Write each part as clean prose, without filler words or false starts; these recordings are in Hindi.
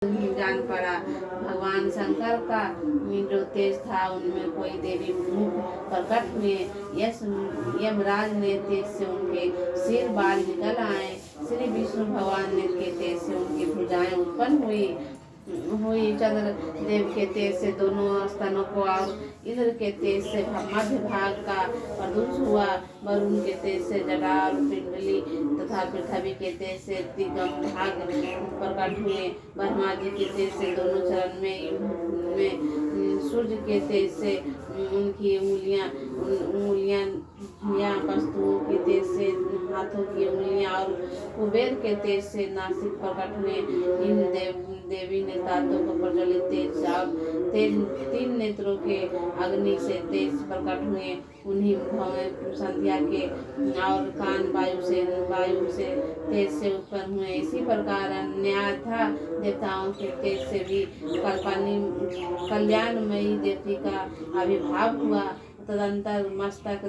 जान पड़ा भगवान शंकर का जो तेज था उनमें कोई देवी मुख प्रकट हुए। यमराज ने तेज से उनके सिर बाल निकल आए। श्री विष्णु भगवान ने के तेज से उनकी भुजाएं उत्पन्न हुई। चंद्र देव के तेज से दोनों स्तनों को और इंद्र के तेज से मध्य भाग का प्रदूष हुआ। वरुण के तेज से जटा और पिंडली तथा पृथ्वी के तेज से दिगम भाग प्रकट हुए। ब्रह्मा जी के तेज से दोनों चरण में सूर्य के तेज से उनकी उंगलियां या वस्तुओं के तेज से हाथों की उंगलियां और कुबेर के तेज से नासिक प्रकट हुए। इन देवी ने तातों को प्रज्वलित तेज तीन नेत्रों के अग्नि से तेज प्रकट हुए। उन्हीं संध्या के और कान वायु से तेज से उत्पन्न हुए। इसी प्रकार अन्यथा देवताओं के तेज से भी कल्याणमयी देवी का आविर्भाव हुआ। तदंतर मस्तक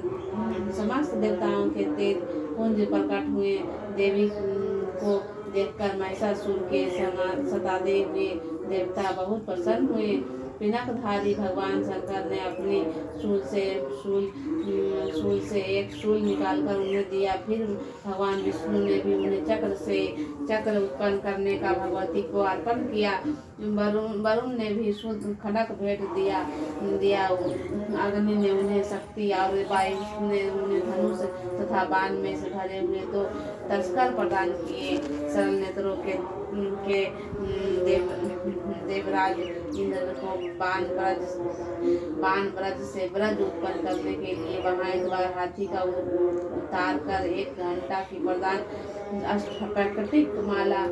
समस्त देवताओं के तेज पुंज प्रकट हुए। देवी को देखकर महिषासुर के सताते हुए देवता बहुत प्रसन्न हुए। पिनकधारी भगवान शंकर ने अपनी शूल से एक शूल निकालकर उन्हें दिया। फिर भगवान विष्णु ने भी उन्हें चक्र उत्पन्न करने का भगवती को अर्पण किया। वरुण ने भी शुद्ध खड़क भेंट दिया। अग्नि ने उन्हें शक्ति और वायु ने उन्हें धनुष तथा बाण में से भरे हुए दो तस्कर प्रदान किए। सरल नेत्रों के देवराज इंद्र को बाण ब्रज से ब्रज उत्पन्न करने के लिए वहां एक बार हाथी का उतार कर 1 घंटा की प्रदान अष्टप्रकटिक माला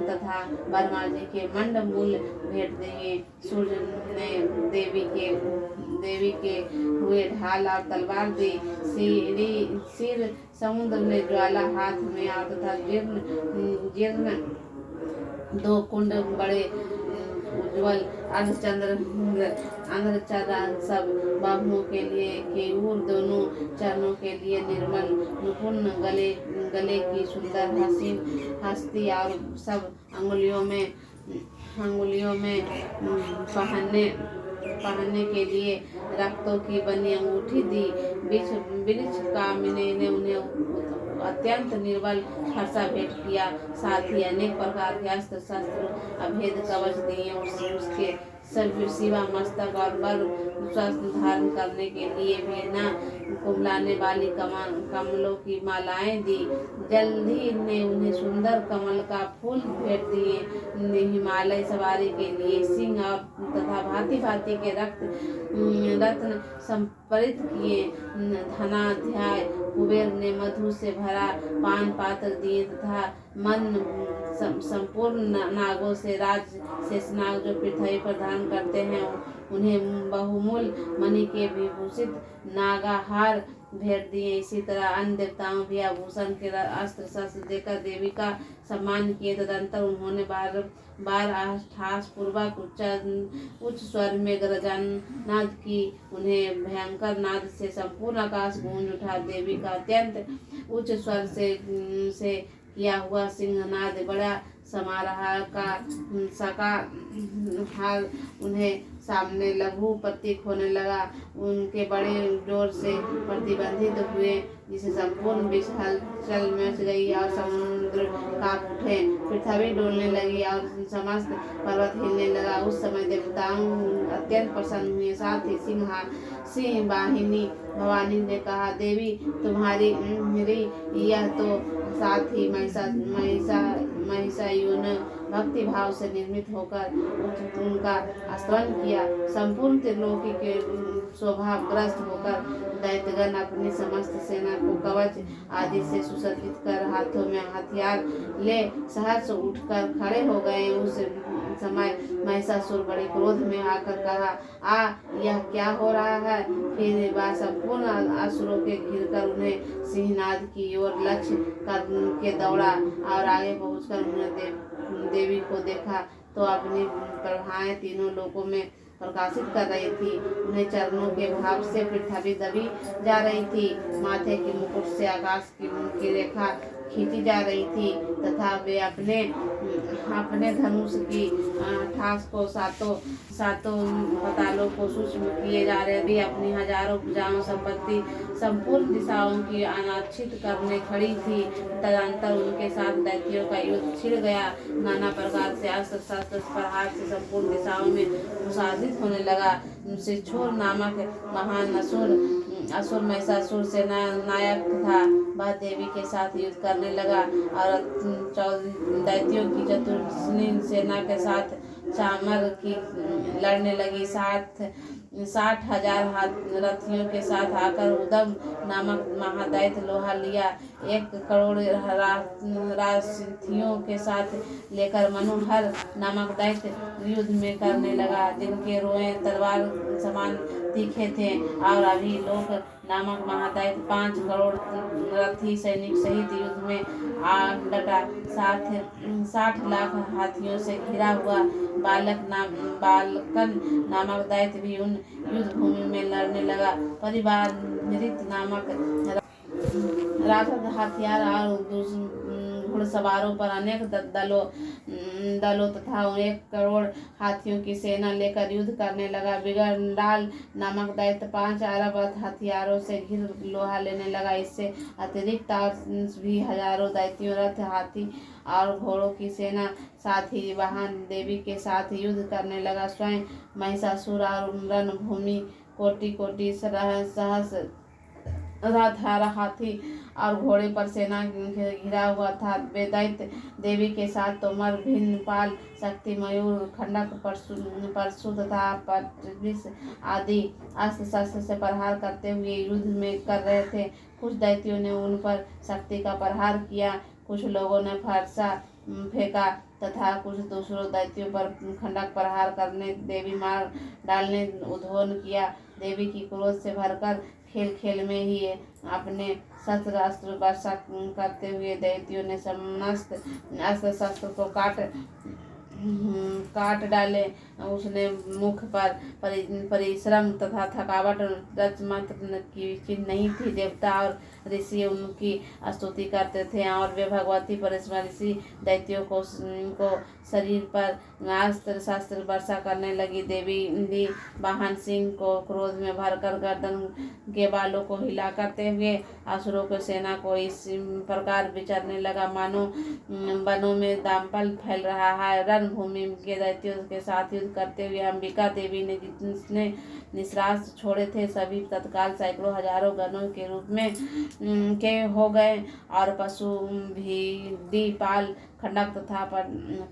तथा ब्रह्मा जी के मंड मूल भेंट दिए। सूर्य ने देवी के हुए ढाल और तलवार दी। सिर समुद्र ने ज्वाला हाथ में और तथा जीर्ण 2 कुंड बड़े उज्ज्वल अर्धचंद्र सब बाहुओं के लिए केयूर दोनों चरणों के लिए निर्मल नुपुन गले की सुंदर हसीन हस्ती और सब अंगुलियों में पहनने के लिए रक्तों की बनी अंगूठी दी। वृक्ष कामिनी ने उन्हें अत्यंत निर्बल हर्षा भेंट किया। साथ ही अनेक प्रकार के अस्त्र शस्त्र अभेद कवच दिए। उसके सिवा मस्तक और बर स्वस्थ धारण करने के लिए भेना कुमलाने वाली कमलों की मालाएं दी। जल्दी ने उन्हें सुंदर कमल का फूल भेंट दिए। हिमालय सवारी के लिए सिंह और तथा भांति भांति के रत्न संपरित किए। धनाध्याय कुबेर ने मधु से भरा पान पात्र दिए तथा मन संपूर्ण नागों से राज शेषनाग जो पृथ्वी पर धारण करते हैं उन्हें बहुमूल मणि के विभूषित नागाहार भेंट दिए। इसी तरह अन्य देवताओं भी आभूषण के अस्त्र शस्त्र देकर देवी का सम्मान किए। तदंतर उन्होंने बार आठास पूर्वक उच्च स्वर में गर्जनाद की। उन्हें भयंकर नाद से संपूर्ण आकाश गूंज उठा। देवी का अत्यंत उच्च स्वर से किया हुआ सिंहनाद बड़ा समारोह का सकाहार उन्हें सामने लघु प्रतीक होने लगा। उनके बड़े जोर से प्रतिबंधित हुए जिसे संपूर्ण विश्व हलचल मच गई और समुद्र कांप उठे। पृथ्वी डोलने लगी और समस्त पर्वत हिलने लगा। उस समय देवताओं अत्यंत प्रसन्न हुए। साथ ही सिंह वाहिनी भवानी ने कहा, देवी तुम्हारी यह तो साथ ही महिषासुर भक्ति भाव से निर्मित होकर उनका स्तवन किया। संपूर्ण त्रिलोकी के स्वभावग्रस्त होकर दैत्यगण अपनी समस्त सेना को कवच आदि से सुसज्जित कर हाथों में हथियार ले सहर्ष उठकर खड़े हो गए। उस समय महिषासुर बड़े क्रोध में आकर कहा, यह क्या हो रहा है। फिर वह संपूर्ण असुरों के घिरकर उन्हें सिंहनाद की ओर लक्ष्य करके दौड़ा और आगे पहुंचकर उन्होंने देवी को देखा तो अपनी प्रभाएं तीनों लोकों में प्रकाशित कर रही थी। उन्हें चरणों के भाव से पृथ्वी दबी जा रही थी। माथे के मुकुट से आकाश की रेखा खींची जा रही थी तथा वे अपने अपने धनुष की ठास को सातों सातों पतालों को सूक्ष्म किए जा रहे थे। अपनी हजारों भुजाओं संपत्ति संपूर्ण दिशाओं की अनाच्छित करने खड़ी थी। तदंतर उनके साथ दैत्यों का युद्ध छिड़ गया। नाना प्रकार से अस्त्र शस्त्र प्रहार से संपूर्ण दिशाओं में प्रसारित होने लगा। शिक्षोर नामक महान असुर महिषासुर से नायक था। वह देवी के साथ युद्ध करने लगा और दैत्यों की चतुर्श्रेणी सेना के साथ चामर की लड़ने लगी। 60,000 रथियों के साथ आकर उदम नामक महादैत्य लोहा लिया 1 करोड़ राशियों के साथ लेकर मनोहर नामक दैत्य युद्ध में करने लगा, जिनके रोए तलवार समान तीखे थे। और अभी लोक नामक महादैत्य 5 करोड़ रथी सैनिक सहित युद्ध में आ डटा। 60 लाख हाथियों से घिरा हुआ बालकन नामक दैत्य भी उन युद्ध भूमि में लड़ने लगा। परिवार नृत्य नामक राक्षस हथियार और घुड़सवारों पर अनेक दलों तथा 1 करोड़ हाथियों की सेना लेकर युद्ध करने लगा। बिगंडाल नामक दैत्य 5 अरब हथियारों से घिर लोहा लेने लगा। इससे अतिरिक्त और भी हजारों दैत्यों रथ हाथी और घोड़ों की सेना साथ ही वाहन देवी के साथ युद्ध करने लगा। स्वयं महिषासुर और रणभूमि कोटि सहस रथ हाथी और घोड़े पर सेना घिरा हुआ था। वे दैत्य देवी के साथ तोमर भिन्न पाल शक्ति मयूर खंडक परशु तथा पटविश आदि अस्त्र शस्त्र से प्रहार करते हुए युद्ध में कर रहे थे। कुछ दैत्यों ने उन पर शक्ति का प्रहार किया, कुछ लोगों ने फरसा फेंका तथा कुछ दूसरों दैत्यों पर खंडक प्रहार करने देवी मार डालने उद्भवन किया। देवी की क्रोध से भरकर खेल खेल में ही अपने शस्त्र अस्त्र वर्षा करते हुए दैत्यों ने समस्त अस्त्र शस्त्र को काट डाले। उसने मुख पर परिश्रम तथा थकावट रच मात्र की चिन्ह नहीं थी। देवता और ऋषि उनकी स्तुति करते थे और वे भगवती परिश्रम ऋषि दैत्यों को शरीर पर अस्त्र शस्त्र वर्षा करने लगी। देवी वाहन सिंह को क्रोध में भरकर गर्दन के बालों को हिला करते हुए असुरों की सेना को इस प्रकार विचरने लगा मानो वनों में दामपल फैल रहा है। रणभूमि के दैत्यों के साथ युद्ध करते हुए अंबिका देवी ने जितने निश्रास्त्र छोड़े थे सभी तत्काल सैकड़ों हजारों गणों के रूप में के हो गए और पशु भी पाल खंडक तथा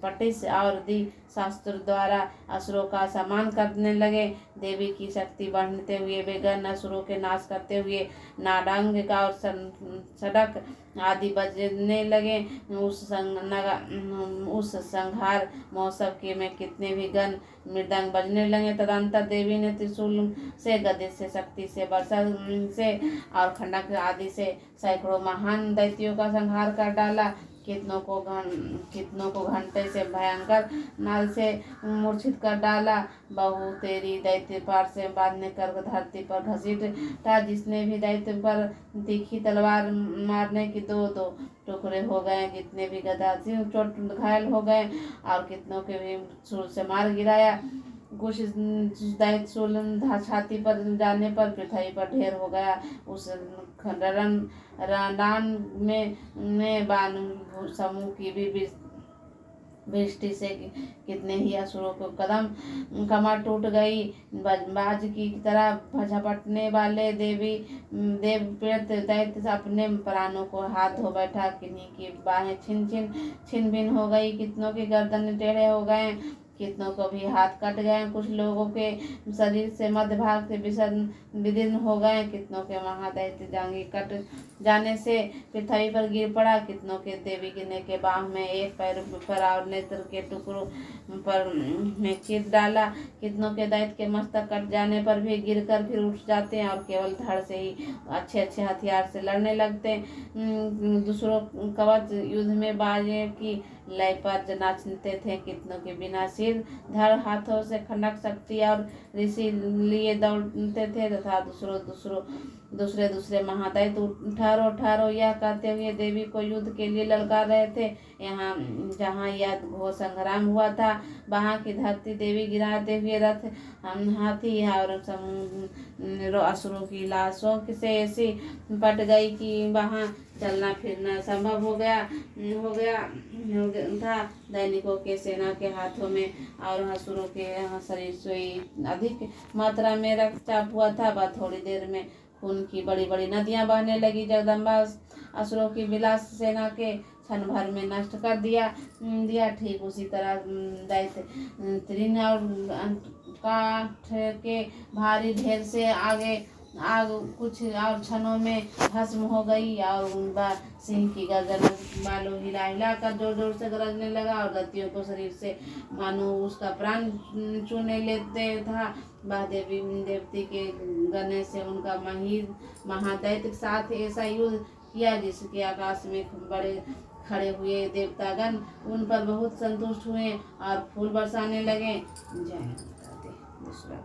पटिश और दी शास्त्र द्वारा असुरों का सम्मान करने लगे। देवी की शक्ति बढ़ते हुए वे गण असुरों के नाश करते हुए नाडांग का और सड़क आदि बजने लगे। उस संहार महोत्सव के में कितने भी गण मृदंग बजने लगे। तदंतर देवी ने त्रिशूल से गदे से शक्ति से वर्षा से और खंडक आदि से सैकड़ों महान दैत्यों का संहार कर डाला। कितनों को घंटे से भयंकर नाल से मूर्छित कर डाला। बहु तेरी दैत्य पार से बांधने कर धरती पर घसीटा। जिसने भी दैत्य पर तीखी तलवार मारने की दो टुकड़े हो गए। जितने भी गदा से चोट घायल हो गए और कितनों के भी शूल से मार गिराया। कुछ दैत्य शूल छाती पर जाने पर पृथ्वी पर ढेर हो गया। उस रणदान में बाण समूह की भी वृष्टि से कितने ही असुरों को कमर टूट गई। बाज की तरह झपटने वाले देव प्रेत दैत्य अपने प्राणों को हाथ धो बैठा। किन्हीं की बाहें छिन भिन हो गई, कितनों के गर्दन टेढ़े हो गए, कितनों को भी हाथ कट गए। कुछ लोगों के शरीर से मध्य भाग से विदीर्ण हो गए। कितनों के महादैत्य जांघें कट जाने से पृथ्वी पर गिर पड़ा। कितनों के देवी गिरने के बाह में एक पैर पर और नेत्र के टुकड़ों पर में चीर डाला। कितनों के दैत्य के मस्तक कट जाने पर भी गिरकर फिर उठ जाते हैं और केवल धड़ से ही अच्छे हथियार से लड़ने लगते। दूसरों कवच युद्ध में बाजे की लय पर नाचते थे। कितनों के बिना सिर धड़ हाथों से खंडक शक्ति और ऋषि लिए दौड़ते थे तथा दूसरों दूसरे दूसरे महादैत्य ठहरो ठहरो यह कहते हुए देवी को युद्ध के लिए ललकार रहे थे। यहाँ जहाँ यह घोर संग्राम हुआ था वहाँ की धरती देवी गिराते हुए रथ हाथी और असुरों की लाशों से ऐसी पट गई कि वहाँ चलना फिरना संभव हो गया था। दैनिकों के सेना के हाथों में और असुरों के शरीर से अधिक मात्रा में रक्तचाप हुआ था। वह थोड़ी देर में खून की बड़ी बड़ी नदियां बहने लगी। जगदम्बा असुरों की विलास सेना के क्षण भर में नष्ट कर दिया। ठीक उसी तरह दैत्य तृण और काठ के भारी ढेर से आग कुछ और क्षणों में भस्म हो गई और उनका सिंह की गर्दन बालों हिला हिला कर जोर जोर से गरजने लगा और दैत्यों को शरीर से मानो उसका प्राण चूने लेते था। वह देवती के गने से उनका महादैत्य के साथ ऐसा युद्ध किया जिसके आकाश में बड़े खड़े हुए देवतागण उन पर बहुत संतुष्ट हुए और फूल बरसाने लगे। जय माता दी। दूसरा